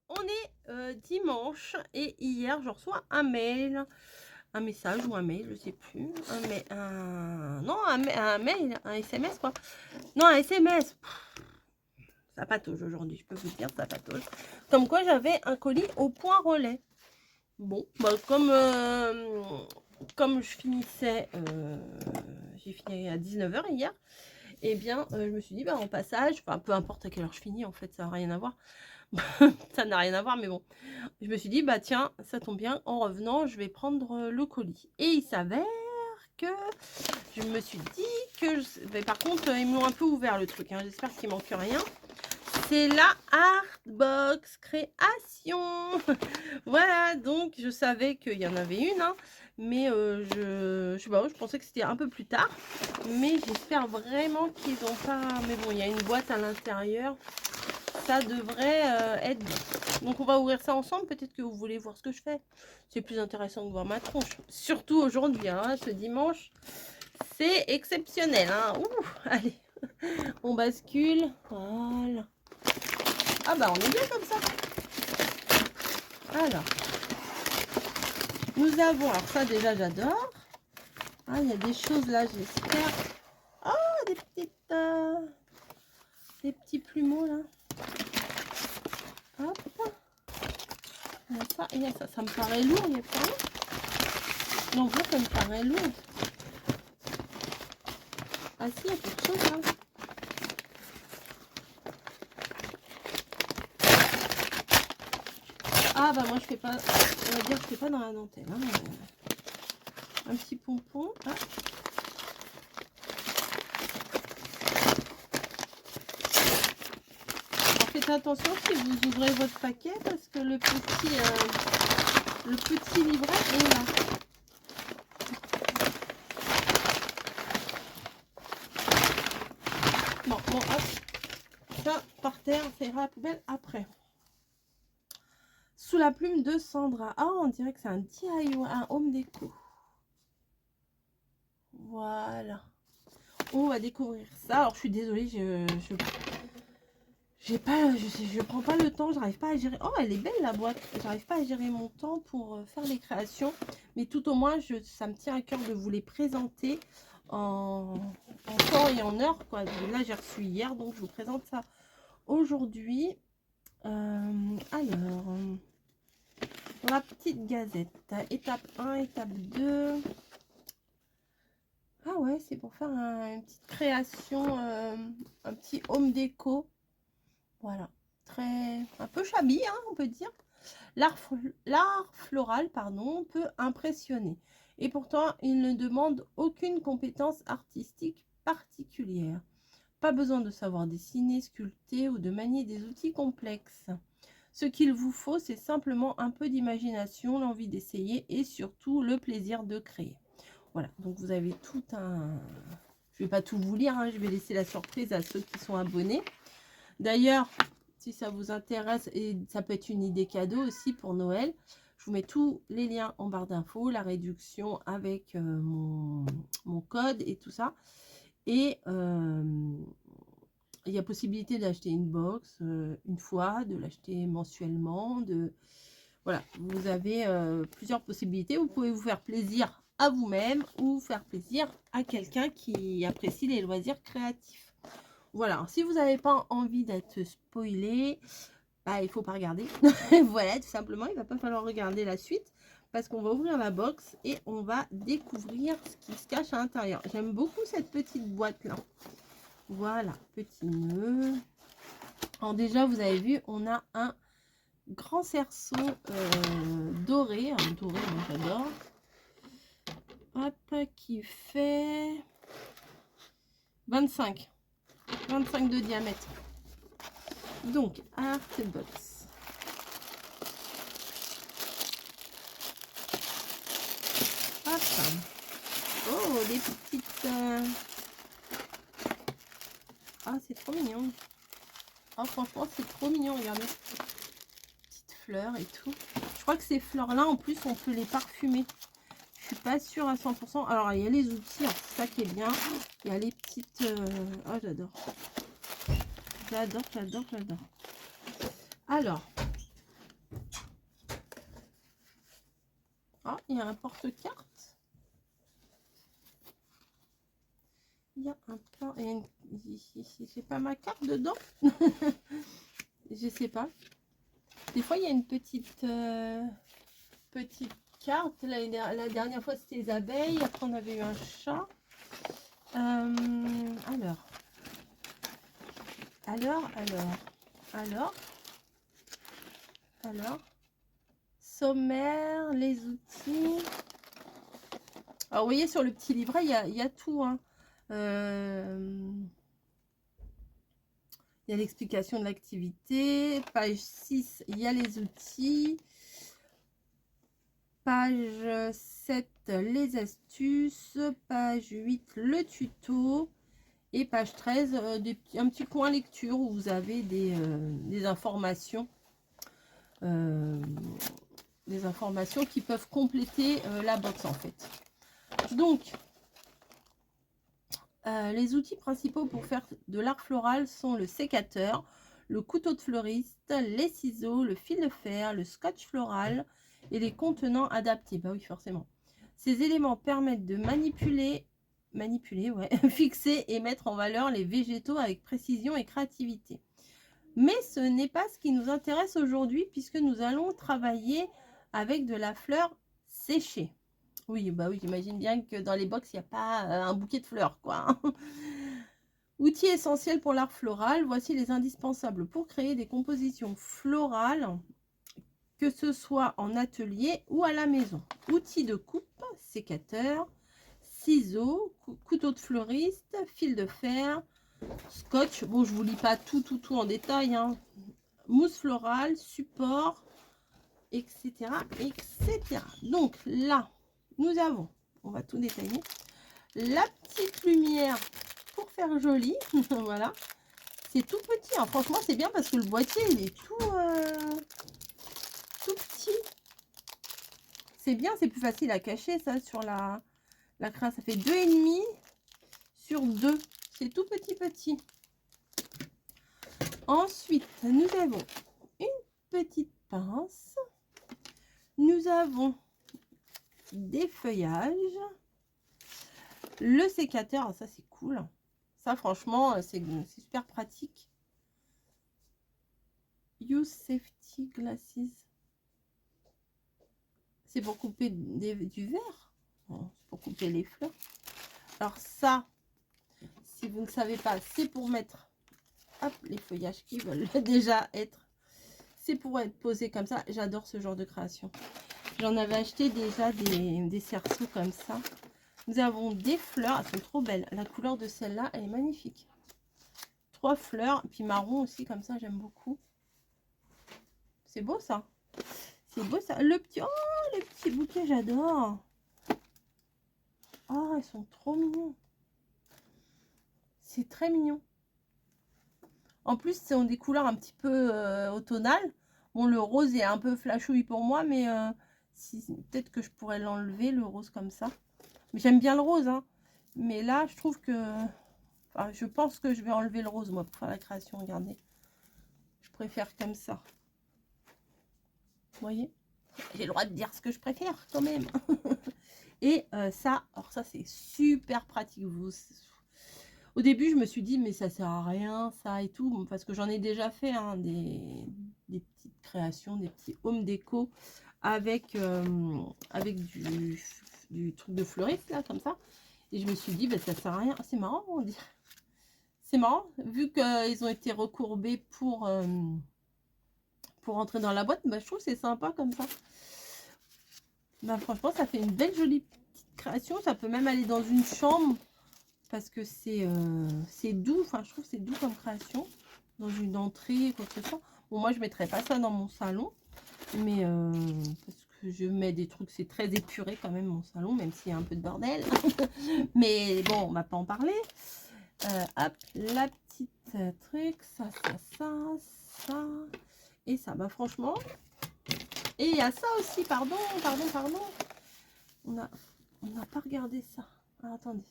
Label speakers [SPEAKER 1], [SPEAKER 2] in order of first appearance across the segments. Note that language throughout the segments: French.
[SPEAKER 1] On est dimanche et hier je reçois un mail, un message ou un mail, je sais plus, non un mail, un SMS quoi. Non, un SMS. Ça patauge aujourd'hui, je peux vous dire, ça patauge. Comme quoi j'avais un colis au point relais. Bon, bah comme je finissais, j'ai fini à 19 h hier, et bien je me suis dit bah en passage, enfin peu importe à quelle heure je finis en fait, ça n'a rien à voir. Ça n'a rien à voir, mais bon. Je me suis dit, bah tiens, ça tombe bien, en revenant, je vais prendre le colis. Et il s'avère que je me suis dit que... Mais par contre, ils m'ont un peu ouvert le truc, hein. J'espère qu'il manque rien. C'est la Artbox Création. Voilà, donc je savais qu'il y en avait une, hein, mais je sais pas, je pensais que c'était un peu plus tard. Mais j'espère vraiment qu'ils n'ont pas... Mais bon, il y a une boîte à l'intérieur. Ça devrait être bon. Donc on va ouvrir ça ensemble. Peut-être que vous voulez voir ce que je fais. C'est plus intéressant de voir ma tronche. Surtout aujourd'hui, hein, ce dimanche. C'est exceptionnel. Hein. Ouh, allez, on bascule. Voilà. Ah bah on est bien comme ça. Alors, nous avons... Alors ça déjà j'adore. Ah, il y a des choses là, j'espère. Oh, des petits plumeaux là. Hop. Il y a ça, ça me paraît lourd, il y a pas rien. Non, vous, ça me paraît lourd. Ah si, il y a quelque chose là. Ah bah moi je fais pas, on va dire que je fais pas dans la dentelle. Hein. Un petit pompon. Ah. Alors faites attention si vous ouvrez votre paquet parce que le petit livret est là. Bon, hop. Ça par terre, ça ira à la poubelle après. Sous la plume de Sandra. Ah, on dirait que c'est un DIY, un home déco. Voilà. On va découvrir ça. Alors, je suis désolée, je prends pas le temps, j'arrive pas à gérer. Oh, elle est belle la boîte. J'arrive pas à gérer mon temps pour faire les créations. Mais tout au moins, ça me tient à cœur de vous les présenter en temps et en heure, quoi. Là, j'ai reçu hier, donc je vous présente ça aujourd'hui. Alors... La petite gazette, étape 1, étape 2. Ah ouais, c'est pour faire une petite création, un petit home déco. Voilà, un peu shabby, hein, on peut dire. L'art floral, pardon, peut impressionner. Et pourtant, il ne demande aucune compétence artistique particulière. Pas besoin de savoir dessiner, sculpter ou de manier des outils complexes. Ce qu'il vous faut, c'est simplement un peu d'imagination, l'envie d'essayer et surtout le plaisir de créer. Voilà, donc vous avez tout un... Je ne vais pas tout vous lire, hein, je vais laisser la surprise à ceux qui sont abonnés. D'ailleurs, si ça vous intéresse, et ça peut être une idée cadeau aussi pour Noël, je vous mets tous les liens en barre d'infos, la réduction avec mon code et tout ça. Et... il y a possibilité d'acheter une box une fois, de l'acheter mensuellement. Voilà, vous avez plusieurs possibilités. Vous pouvez vous faire plaisir à vous-même ou faire plaisir à quelqu'un qui apprécie les loisirs créatifs. Voilà, alors, si vous n'avez pas envie d'être spoilé, bah, il ne faut pas regarder. Voilà, tout simplement, il ne va pas falloir regarder la suite parce qu'on va ouvrir la box et on va découvrir ce qui se cache à l'intérieur. J'aime beaucoup cette petite boîte-là. Voilà, petit nœud. Alors déjà, vous avez vu, on a un grand cerceau doré. Un doré, moi j'adore. Hop, qui fait 25 de diamètre. Donc, Artbox. Hop. Oh, des petites... Ah, c'est trop mignon. Oh, franchement, c'est trop mignon, regardez. Petites fleurs et tout. Je crois que ces fleurs-là, en plus, on peut les parfumer. Je suis pas sûre à 100%. Alors, il y a les outils, c'est ça qui est bien. Il y a les petites... Oh, j'adore. J'adore. Alors, Ah, il y a un porte-carte. Il y a un plan. J'ai pas ma carte dedans. Je sais pas. Des fois, il y a une petite carte. La dernière fois, c'était les abeilles. Après, on avait eu un chat. Alors. Sommaire, les outils. Alors, vous voyez, sur le petit livret, il y a tout. Hein. Il y a l'explication de l'activité. Page 6, il y a les outils. Page 7, les astuces. Page 8, le tuto. Et page 13, un petit coin lecture où vous avez des informations. Des informations qui peuvent compléter la box en fait. Donc, les outils principaux pour faire de l'art floral sont le sécateur, le couteau de fleuriste, les ciseaux, le fil de fer, le scotch floral et les contenants adaptés. Bah oui, forcément. Ces éléments permettent de manipuler, ouais, fixer et mettre en valeur les végétaux avec précision et créativité. Mais ce n'est pas ce qui nous intéresse aujourd'hui puisque nous allons travailler avec de la fleur séchée. Oui, bah oui, j'imagine bien que dans les box, il n'y a pas un bouquet de fleurs, quoi. Outils essentiels pour l'art floral, voici les indispensables pour créer des compositions florales, que ce soit en atelier ou à la maison. Outils de coupe, sécateur, ciseaux, couteau de fleuriste, fil de fer, scotch. Bon, je vous lis pas tout en détail, hein. Mousse florale, support, etc., etc. Donc là, nous avons, on va tout détailler, la petite lumière pour faire joli. Voilà, c'est tout petit, hein. Franchement c'est bien parce que le boîtier il est tout petit. C'est bien, c'est plus facile à cacher ça sur la crasse. Ça fait 2,5 sur 2, c'est tout petit. Ensuite nous avons une petite pince, nous avons des feuillages, le sécateur, ça c'est cool, ça franchement c'est super pratique. Use safety glasses, c'est pour couper du verre, bon, c'est pour couper les fleurs. Alors ça, si vous ne savez pas, c'est pour mettre, hop, les feuillages qui veulent déjà être, c'est pour être posé comme ça. J'adore ce genre de création. J'en avais acheté déjà des cerceaux comme ça. Nous avons des fleurs, elles sont trop belles. La couleur de celle-là, elle est magnifique. 3 fleurs, puis marron aussi, comme ça, j'aime beaucoup. C'est beau ça. C'est beau ça. Le petit, oh, les petits bouquets, j'adore. Oh, ils sont trop mignons. C'est très mignon. En plus, c'est des couleurs un petit peu automnales. Bon, le rose est un peu flashouille pour moi, mais peut-être que je pourrais l'enlever, le rose comme ça. Mais j'aime bien le rose, hein. Mais là, je trouve que... Enfin, je pense que je vais enlever le rose, moi, pour faire la création. Regardez. Je préfère comme ça. Vous voyez? J'ai le droit de dire ce que je préfère, quand même. Et ça, alors ça, c'est super pratique. Au début, je me suis dit, mais ça sert à rien, ça et tout. Parce que j'en ai déjà fait, hein, des petites créations, des petits home déco avec du truc de fleuriste, là, comme ça. Et je me suis dit, bah, ça sert à rien. C'est marrant, on dirait. C'est marrant, vu qu'ils ont été recourbés pour entrer dans la boîte, bah, je trouve que c'est sympa comme ça. Bah, franchement, ça fait une belle jolie petite création. Ça peut même aller dans une chambre parce que c'est doux. Enfin, je trouve que c'est doux comme création. Dans une entrée, quoi que ce soit. Bon, moi, je ne mettrais pas ça dans mon salon. Mais parce que je mets des trucs, c'est très épuré quand même mon salon, même s'il y a un peu de bordel. Mais bon, on va pas en parler. Hop, la petite truc, ça, et ça, bah franchement. Et il y a ça aussi, pardon. On n'a pas regardé ça. Alors, attendez.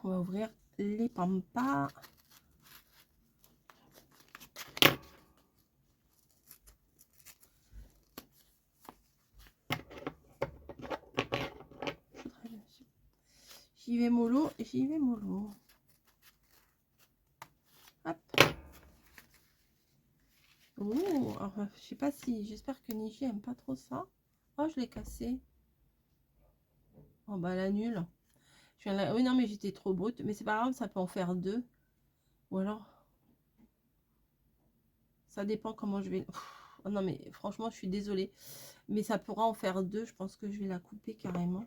[SPEAKER 1] On va ouvrir les pampas. J'y vais mollo, j'y vais mollo. Hop. Oh, alors, je sais pas si, j'espère que Niji aime pas trop ça. Oh, je l'ai cassé. Oh bah la nulle. Oui non mais j'étais trop brute, mais c'est pas grave, ça peut en faire deux. Ou alors, ça dépend comment je vais. Oh, non mais franchement, je suis désolée, mais ça pourra en faire deux. Je pense que je vais la couper carrément.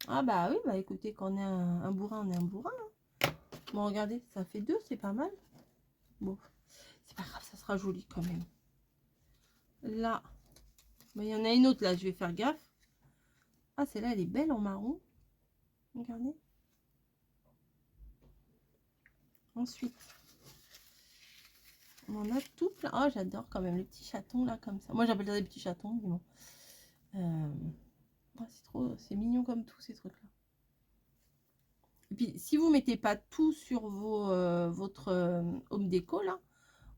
[SPEAKER 1] Ah bah oui, bah écoutez, quand on est un bourrin, on est un bourrin. Hein. Bon, regardez, ça fait deux, c'est pas mal. Bon, c'est pas grave, ça sera joli quand même. Là, mais il y en a une autre là, je vais faire gaffe. Ah, celle-là, elle est belle en marron. Regardez. Ensuite, on en a tout plein. Oh, j'adore quand même les petits chatons là, comme ça. Moi, j'appelle ça des petits chatons, mais bon. Oh, c'est trop, c'est mignon comme tout ces trucs-là. Et puis, si vous mettez pas tout sur votre home déco là,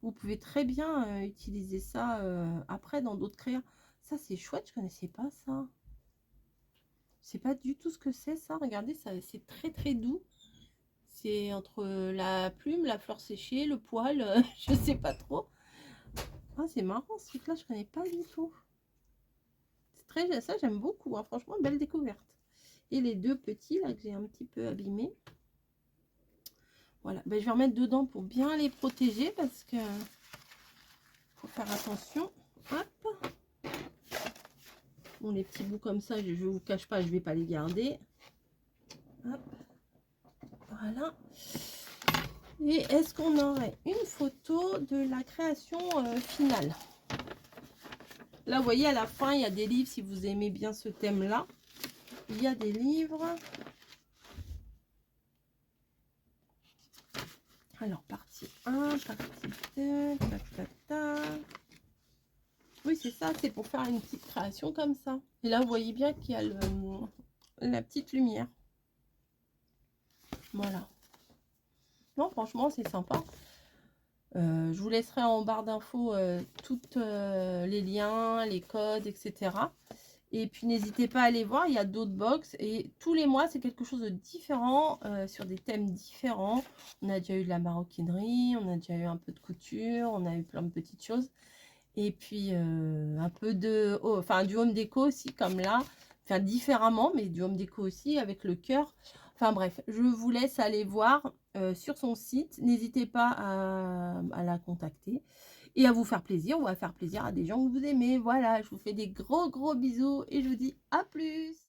[SPEAKER 1] vous pouvez très bien utiliser ça après dans d'autres créas. Ça, c'est chouette, je connaissais pas ça. Je sais pas du tout ce que c'est ça. Regardez, ça, c'est très très doux. C'est entre la plume, la fleur séchée, le poil, je sais pas trop. Ah, c'est marrant ce truc-là, je connais pas du tout. C'est très, ça j'aime beaucoup, hein. Franchement, belle découverte. Et les deux petits là que j'ai un petit peu abîmés. Voilà, ben, je vais remettre dedans pour bien les protéger parce que faut faire attention. Hop. Bon, les petits bouts comme ça, je vous cache pas, je vais pas les garder. Hop. Voilà. Et est-ce qu'on aurait une photo de la création finale? Là, vous voyez, à la fin, il y a des livres, si vous aimez bien ce thème-là. Il y a des livres. Alors, partie 1, partie 2, tac, tac, tac. Oui, c'est ça, c'est pour faire une petite création comme ça. Et là, vous voyez bien qu'il y a la petite lumière. Voilà. Non, franchement, c'est sympa. Je vous laisserai en barre d'infos tous les liens, les codes, etc. Et puis, n'hésitez pas à aller voir, il y a d'autres box. Et tous les mois, c'est quelque chose de différent, sur des thèmes différents. On a déjà eu de la maroquinerie, on a déjà eu un peu de couture, on a eu plein de petites choses. Et puis, un peu de... Oh, enfin, du home déco aussi, comme là. Enfin, différemment, mais du home déco aussi, avec le cœur. Enfin, bref, je vous laisse aller voir sur son site. N'hésitez pas à la contacter et à vous faire plaisir ou à faire plaisir à des gens que vous aimez. Voilà, je vous fais des gros bisous et je vous dis à plus.